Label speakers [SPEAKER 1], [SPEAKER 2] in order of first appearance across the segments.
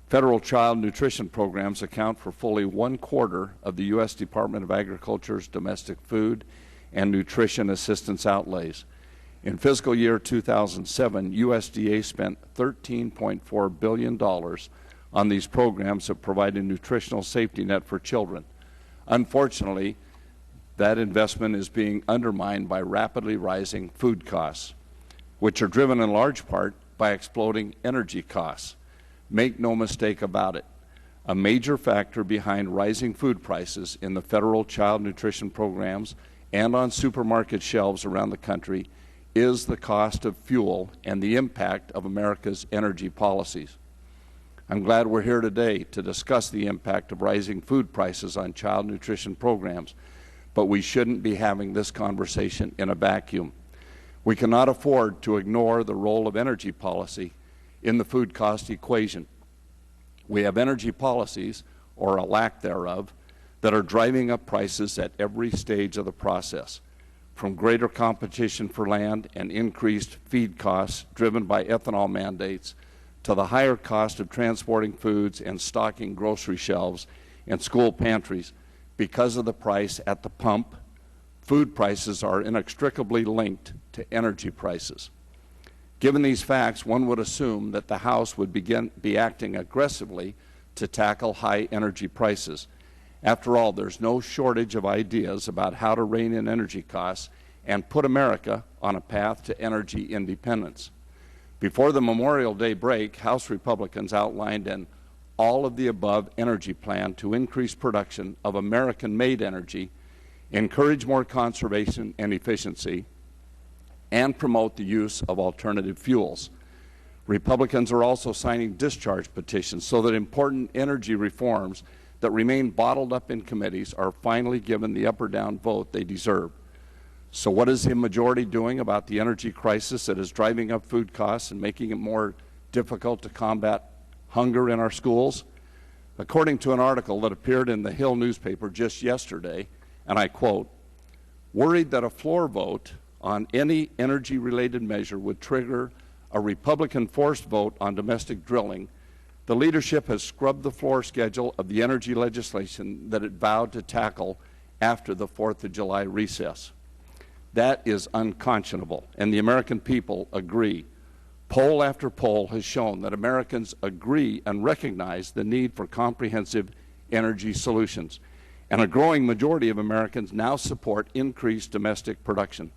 [SPEAKER 1] Federal child nutrition programs account for fully 1/4 of the U.S. Department of Agriculture's domestic food and nutrition assistance outlays. In fiscal year 2007, USDA spent $13.4 billion on these programs that provide a nutritional safety net for children. Unfortunately, that investment is being undermined by rapidly rising food costs, which are driven in large part by exploding energy costs. Make no mistake about it, a major factor behind rising food prices in the federal child nutrition programs and on supermarket shelves around the country is the cost of fuel and the impact of America's energy policies. I'm glad we're here today to discuss the impact of rising food prices on child nutrition programs, but we shouldn't be having this conversation in a vacuum. We cannot afford to ignore the role of energy policy in the food cost equation. We have energy policies, or a lack thereof, that are driving up prices at every stage of the process, from greater competition for land and increased feed costs driven by ethanol mandates to the higher cost of transporting foods and stocking grocery shelves and school pantries. Because of the price at the pump, food prices are inextricably linked to energy prices. Given these facts, one would assume that the House would be acting aggressively to tackle high energy prices. After all, there's no shortage of ideas about how to rein in energy costs and put America on a path to energy independence. Before the Memorial Day break, House Republicans outlined an all-of-the-above energy plan to increase production of American-made energy, encourage more conservation and efficiency, and promote the use of alternative fuels. Republicans are also signing discharge petitions so that important energy reforms that remain bottled up in committees are finally given the up or down vote they deserve. So what is the majority doing about the energy crisis that is driving up food costs and making it more difficult to combat hunger in our schools? According to an article that appeared in the Hill newspaper just yesterday, and I quote, "Worried that a floor vote on any energy-related measure would trigger a Republican forced vote on domestic drilling, the leadership has scrubbed the floor schedule of the energy legislation that it vowed to tackle after the 4th of July recess." That is unconscionable, and the American people agree. Poll after poll has shown that Americans agree and recognize the need for comprehensive energy solutions, and a growing majority of Americans now support increased domestic production.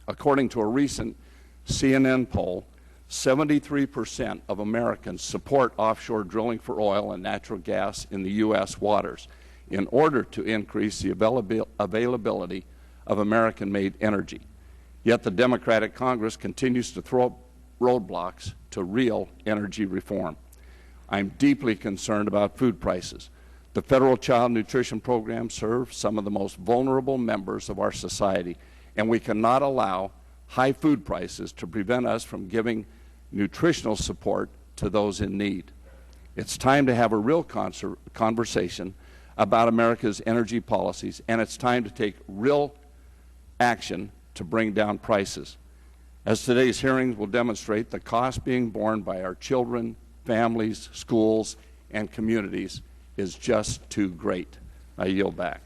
[SPEAKER 1] According to a recent CNN poll, 73% of Americans support offshore drilling for oil and natural gas in the U.S. waters in order to increase the availability of American-made energy. Yet the Democratic Congress continues to throw up roadblocks to real energy reform. I'm deeply concerned about food prices. The federal child nutrition program serves some of the most vulnerable members of our society, and we cannot allow high food prices to prevent us from giving nutritional support to those in need. It's time to have a real conversation about America's energy policies, and it's time to take real action to bring down prices. As today's hearings will demonstrate, the cost being borne by our children, families, schools, and communities is just too great. I yield back.